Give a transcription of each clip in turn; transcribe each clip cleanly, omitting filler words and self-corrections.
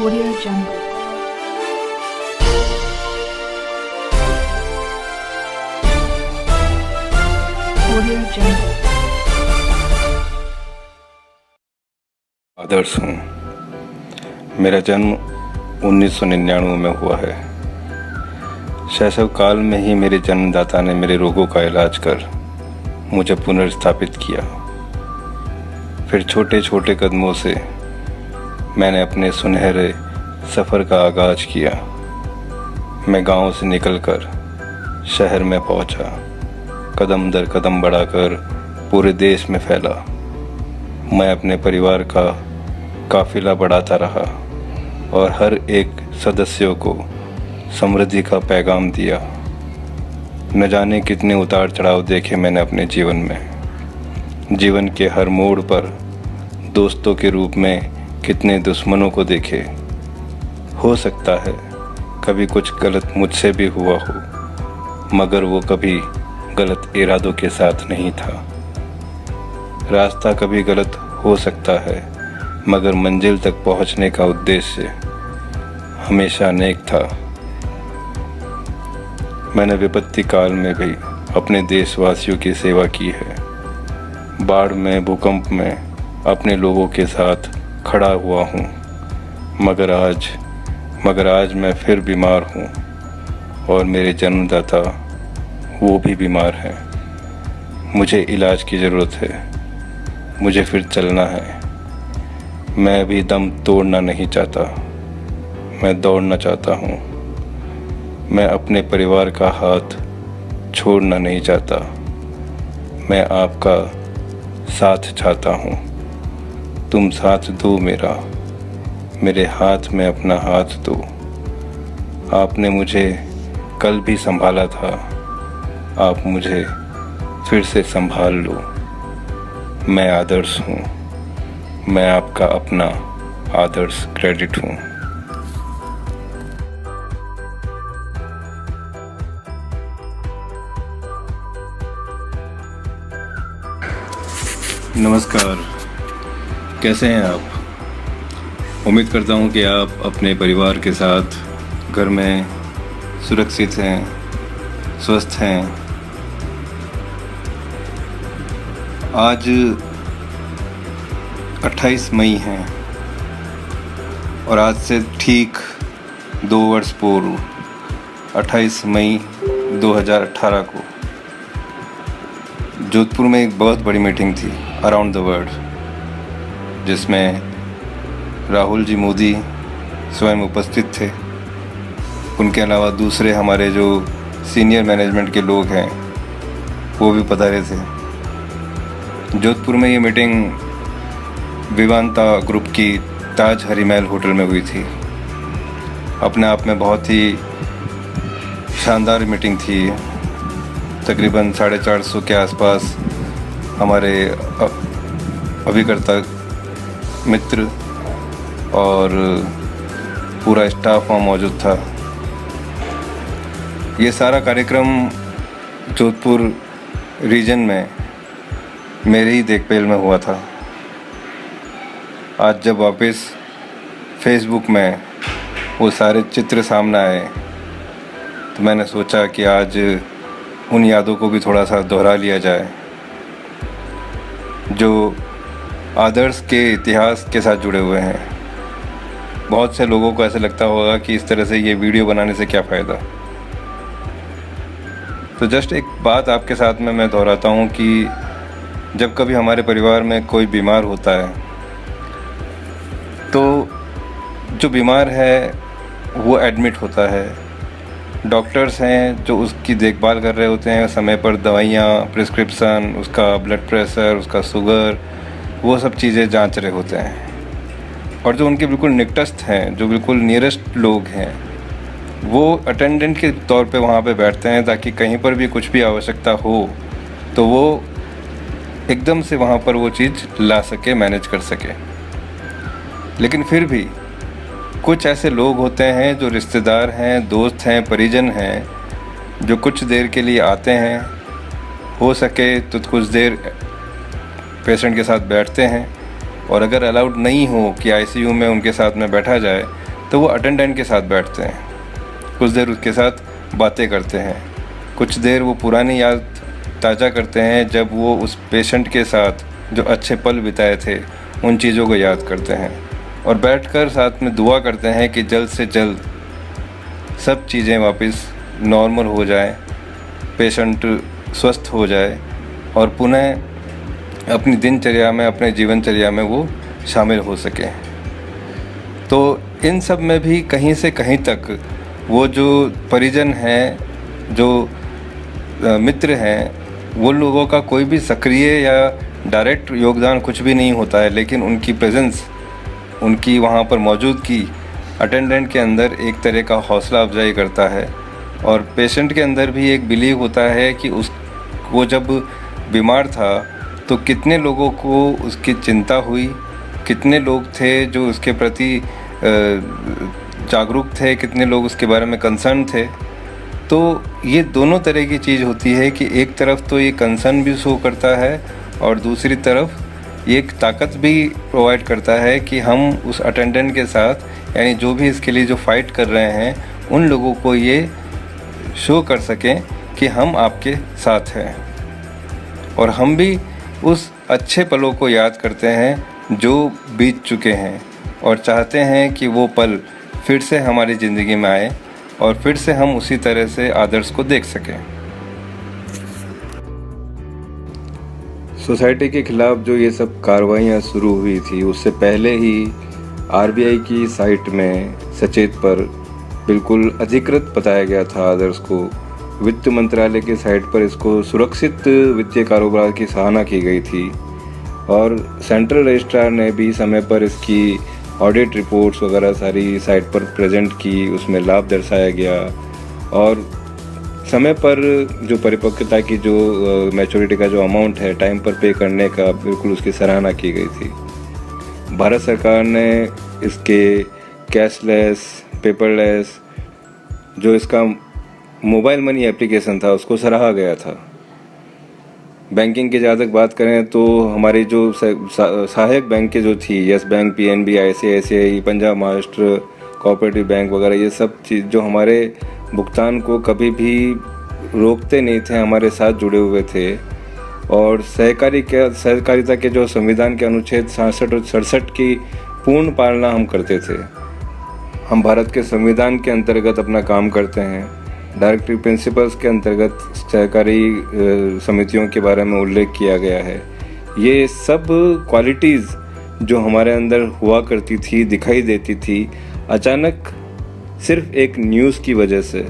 Audio Jungle. Audio Jungle. आदर्श हूँ। मेरा जन्म 1999 में हुआ है। शैशव काल में ही मेरे जन्मदाता ने मेरे रोगों का इलाज कर मुझे पुनर्स्थापित किया। फिर छोटे छोटे कदमों से मैंने अपने सुनहरे सफ़र का आगाज़ किया। मैं गांव से निकलकर शहर में पहुंचा, कदम दर कदम बढ़ाकर पूरे देश में फैला। मैं अपने परिवार का काफिला बढ़ाता रहा और हर एक सदस्यों को समृद्धि का पैगाम दिया। न जाने कितने उतार चढ़ाव देखे मैंने अपने जीवन में। जीवन के हर मोड़ पर दोस्तों के रूप में कितने दुश्मनों को देखे। हो सकता है कभी कुछ गलत मुझसे भी हुआ हो, मगर वो कभी गलत इरादों के साथ नहीं था। रास्ता कभी गलत हो सकता है, मगर मंजिल तक पहुंचने का उद्देश्य हमेशा नेक था। मैंने विपत्ति काल में भी अपने देशवासियों की सेवा की है। बाढ़ में, भूकंप में अपने लोगों के साथ खड़ा हुआ हूँ, मगर आज मैं फिर बीमार हूँ और मेरे जन्मदाता वो भी बीमार हैं। मुझे इलाज की ज़रूरत है, मुझे फिर चलना है। मैं अभी दम तोड़ना नहीं चाहता, मैं दौड़ना चाहता हूँ। मैं अपने परिवार का हाथ छोड़ना नहीं चाहता, मैं आपका साथ चाहता हूँ। तुम साथ दो मेरे हाथ में अपना हाथ दो। आपने मुझे कल भी संभाला था, आप मुझे फिर से संभाल लो। मैं आदर्श हूँ, मैं आपका अपना आदर्श क्रेडिट हूँ। नमस्कार, कैसे हैं आप? उम्मीद करता हूँ कि आप अपने परिवार के साथ घर में सुरक्षित हैं, स्वस्थ हैं। आज 28 मई है और आज से ठीक 2 वर्ष पूर्व 28 मई 2018 को जोधपुर में एक बहुत बड़ी मीटिंग थी अराउंड द वर्ल्ड, जिसमें राहुल जी मोदी स्वयं उपस्थित थे। उनके अलावा दूसरे हमारे जो सीनियर मैनेजमेंट के लोग हैं वो भी पधारे थे। जोधपुर में ये मीटिंग विवांता ग्रुप की ताज हरीमहल होटल में हुई थी। अपने आप में बहुत ही शानदार मीटिंग थी। तकरीबन 450 के आसपास हमारे अभिकर्ता मित्र और पूरा स्टाफ वहाँ मौजूद था। ये सारा कार्यक्रम जोधपुर रीजन में मेरे ही देखभाल में हुआ था। आज जब वापस फेसबुक में वो सारे चित्र सामने आए तो मैंने सोचा कि आज उन यादों को भी थोड़ा सा दोहरा लिया जाए, जो आदर्श के इतिहास के साथ जुड़े हुए हैं। बहुत से लोगों को ऐसा लगता होगा कि इस तरह से ये वीडियो बनाने से क्या फ़ायदा। तो जस्ट एक बात आपके साथ में मैं दोहराता हूँ कि जब कभी हमारे परिवार में कोई बीमार होता है तो जो बीमार है वो एडमिट होता है। डॉक्टर्स हैं जो उसकी देखभाल कर रहे होते हैं, समय पर दवाइयाँ, प्रिस्क्रिप्शन, उसका ब्लड प्रेशर, उसका शुगर, वो सब चीज़ें जांच रहे होते हैं। और जो उनके बिल्कुल निकटस्थ हैं, जो बिल्कुल नियरेस्ट लोग हैं, वो अटेंडेंट के तौर पे वहाँ पे बैठते हैं ताकि कहीं पर भी कुछ भी आवश्यकता हो तो वो एकदम से वहाँ पर वो चीज़ ला सके, मैनेज कर सके। लेकिन फिर भी कुछ ऐसे लोग होते हैं जो रिश्तेदार हैं, दोस्त हैं, परिजन हैं, जो कुछ देर के लिए आते हैं, हो सके तो कुछ देर पेशेंट के साथ बैठते हैं, और अगर अलाउड नहीं हो कि आईसीयू में उनके साथ में बैठा जाए तो वो अटेंडेंट के साथ बैठते हैं, कुछ देर उसके साथ बातें करते हैं, कुछ देर वो पुरानी याद ताज़ा करते हैं जब वो उस पेशेंट के साथ जो अच्छे पल बिताए थे उन चीज़ों को याद करते हैं, और बैठकर साथ में दुआ करते हैं कि जल्द से जल्द सब चीज़ें वापस नॉर्मल हो जाए, पेशेंट स्वस्थ हो जाए और पुनः अपनी दिनचर्या में, अपने जीवनचर्या में वो शामिल हो सके। तो इन सब में भी कहीं से कहीं तक वो जो परिजन हैं, जो मित्र हैं, वो लोगों का कोई भी सक्रिय या डायरेक्ट योगदान कुछ भी नहीं होता है, लेकिन उनकी प्रेजेंस, उनकी वहाँ पर मौजूदगी अटेंडेंट के अंदर एक तरह का हौसला अफजाई करता है, और पेशेंट के अंदर भी एक बिलीव होता है कि वो जब बीमार था तो कितने लोगों को उसकी चिंता हुई, कितने लोग थे जो उसके प्रति जागरूक थे, कितने लोग उसके बारे में कंसर्न थे। तो ये दोनों तरह की चीज़ होती है कि एक तरफ तो ये कंसर्न भी शो करता है और दूसरी तरफ ये एक ताकत भी प्रोवाइड करता है कि हम उस अटेंडेंट के साथ, यानी जो भी इसके लिए जो फाइट कर रहे हैं, उन लोगों को ये शो कर सकें कि हम आपके साथ हैं, और हम भी उस अच्छे पलों को याद करते हैं जो बीत चुके हैं, और चाहते हैं कि वो पल फिर से हमारी ज़िंदगी में आए और फिर से हम उसी तरह से आदर्श को देख सकें। सोसाइटी के खिलाफ जो ये सब कार्रवाइयाँ शुरू हुई थी, उससे पहले ही आरबीआई की साइट में सचेत पर बिल्कुल अधिकृत बताया गया था आदर्श को। वित्त मंत्रालय की साइट पर इसको सुरक्षित वित्तीय कारोबार की सराहना की गई थी, और सेंट्रल रजिस्ट्रार ने भी समय पर इसकी ऑडिट रिपोर्ट्स वगैरह सारी साइट पर प्रेजेंट की, उसमें लाभ दर्शाया गया, और समय पर जो परिपक्वता की जो मैच्योरिटी का जो अमाउंट है टाइम पर पे करने का, बिल्कुल उसकी सराहना की गई थी। भारत सरकार ने इसके कैशलेस, पेपरलेस, जो इसका मोबाइल मनी एप्लीकेशन था, उसको सराहा गया था। बैंकिंग की जहाँ तक बात करें तो हमारी जो सहायक बैंकें जो थी, yes bank, PNB, ICICI, Punjab Maharashtra cooperative bank वगैरह, ये सब चीज़ जो हमारे भुगतान को कभी भी रोकते नहीं थे, हमारे साथ जुड़े हुए थे, और सहकारिता के जो संविधान के अनुच्छेद 66 और 67 की पूर्ण पालना हम करते थे। हम भारत के संविधान के अंतर्गत अपना काम करते हैं। डायरेक्टिव प्रिंसिपल्स के अंतर्गत सहकारी समितियों के बारे में उल्लेख किया गया है। ये सब क्वालिटीज़ जो हमारे अंदर हुआ करती थी, दिखाई देती थी, अचानक सिर्फ एक न्यूज़ की वजह से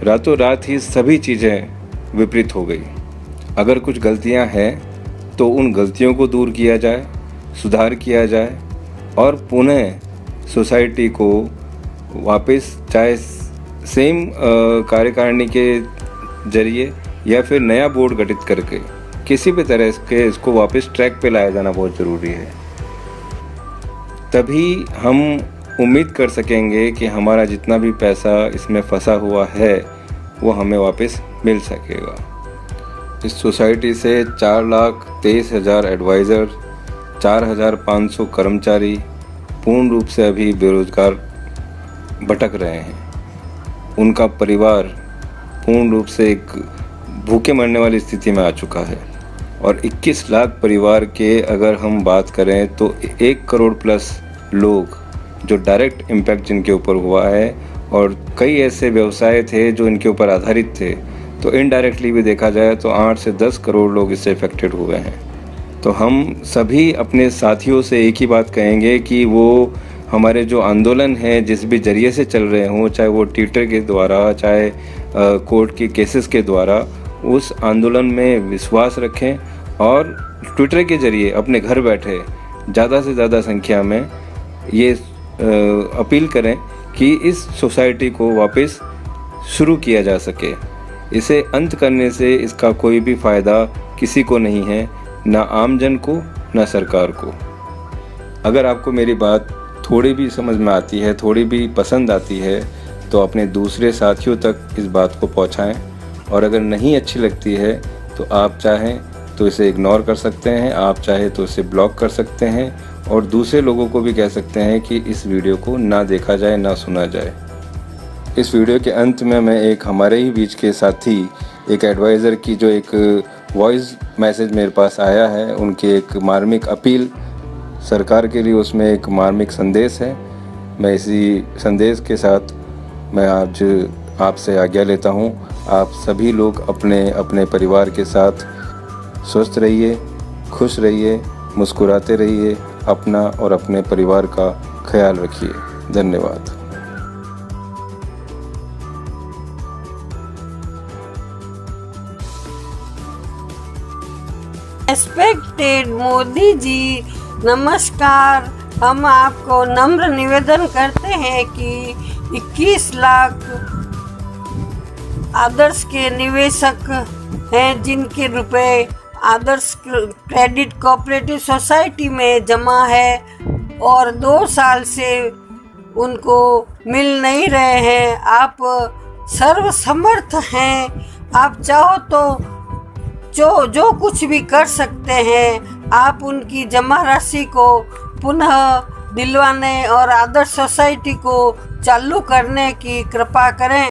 रातों रात ही सभी चीज़ें विपरीत हो गई। अगर कुछ गलतियां हैं तो उन गलतियों को दूर किया जाए, सुधार किया जाए, और पुनः सोसाइटी को वापस चाहे सेम कार्यकारिणी के जरिए या फिर नया बोर्ड गठित करके किसी भी तरह के इसको वापस ट्रैक पे लाया जाना बहुत ज़रूरी है। तभी हम उम्मीद कर सकेंगे कि हमारा जितना भी पैसा इसमें फंसा हुआ है वो हमें वापस मिल सकेगा। इस सोसाइटी से 4,23,000 एडवाइज़र, 4,500 कर्मचारी पूर्ण रूप से अभी बेरोजगार भटक रहे हैं। उनका परिवार पूर्ण रूप से एक भूखे मरने वाली स्थिति में आ चुका है, और 21 लाख परिवार के अगर हम बात करें तो 1 करोड़ प्लस लोग जो डायरेक्ट इम्पैक्ट जिनके ऊपर हुआ है, और कई ऐसे व्यवसाय थे जो इनके ऊपर आधारित थे, तो इनडायरेक्टली भी देखा जाए तो 8 से 10 करोड़ लोग इससे इफेक्टेड हुए हैं। तो हम सभी अपने साथियों से एक ही बात कहेंगे कि वो हमारे जो आंदोलन है जिस भी जरिए से चल रहे हों, चाहे वो ट्विटर के द्वारा, चाहे कोर्ट के केसेस के द्वारा, उस आंदोलन में विश्वास रखें, और ट्विटर के जरिए अपने घर बैठे ज़्यादा से ज़्यादा संख्या में ये अपील करें कि इस सोसाइटी को वापस शुरू किया जा सके। इसे अंत करने से इसका कोई भी फ़ायदा किसी को नहीं है, ना आमजन को, ना सरकार को। अगर आपको मेरी बात थोड़ी भी समझ में आती है, थोड़ी भी पसंद आती है, तो अपने दूसरे साथियों तक इस बात को पहुंचाएं, और अगर नहीं अच्छी लगती है तो आप चाहें तो इसे इग्नोर कर सकते हैं, आप चाहे तो इसे ब्लॉक कर सकते हैं, और दूसरे लोगों को भी कह सकते हैं कि इस वीडियो को ना देखा जाए, ना सुना जाए। इस वीडियो के अंत में मैं एक हमारे ही बीच के साथी, एक एडवाइज़र की जो एक वॉइस मैसेज मेरे पास आया है, उनकी एक मार्मिक अपील सरकार के लिए, उसमें एक मार्मिक संदेश है। मैं इसी संदेश के साथ मैं आज आपसे आज्ञा लेता हूँ। आप सभी लोग अपने अपने परिवार के साथ स्वस्थ रहिए, खुश रहिए, मुस्कुराते रहिए, अपना और अपने परिवार का ख्याल रखिए। धन्यवाद। रेस्पेक्टेड मोदी जी, नमस्कार। हम आपको नम्र निवेदन करते हैं कि 21 लाख आदर्श के निवेशक हैं जिनके रुपए आदर्श क्रेडिट कोऑपरेटिव सोसाइटी में जमा है और 2 साल से उनको मिल नहीं रहे हैं। आप सर्वसमर्थ हैं, आप चाहो तो जो कुछ भी कर सकते हैं। आप उनकी जमा राशि को पुनः दिलवाने और आदर्श सोसाइटी को चालू करने की कृपा करें।